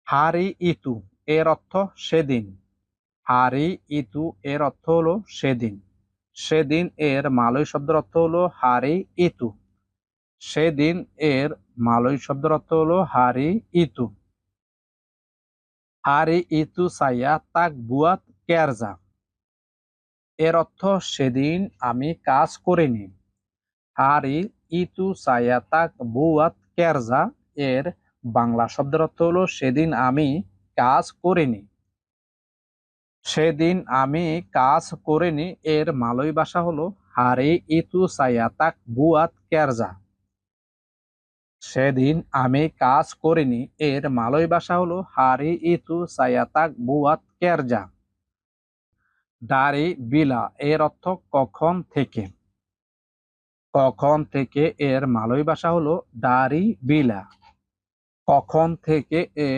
হারি ইতু এর অর্থ সেদিন। হারি ইতু এর অর্থ হলো সেদিন। সেদিন এর মালয় শব্দের অর্থ হলো হারি ইতু। সেদিন এর মালয় শব্দের অর্থ হলো হারি ইতু। হারি ইতু সাইয়া তাক বুয়াত কেরজা এর অর্থ সেদিন আমি কাজ করিনি। হারি ইতু সাইয়া তাক বুয়াত কেরজা এর বাংলা শব্দের অর্থ হলো সেদিন আমি কাজ করিনি। সেদিন আমি কাজ করিনি এর মালয় ভাষা হলো হারি ইতু সাইয়া তাক বুয়াত কেরজা। সেদিন আমি কাজ করিনি এর মালয় ভাষা হলো হারি ইতু সাইয়া তাক বুয়াত কেরজা। দারি বিলা এর অর্থ কখন থেকে। কখন থেকে এর মালয় ভাষা হলো দারি বিলা। কখন থেকে এর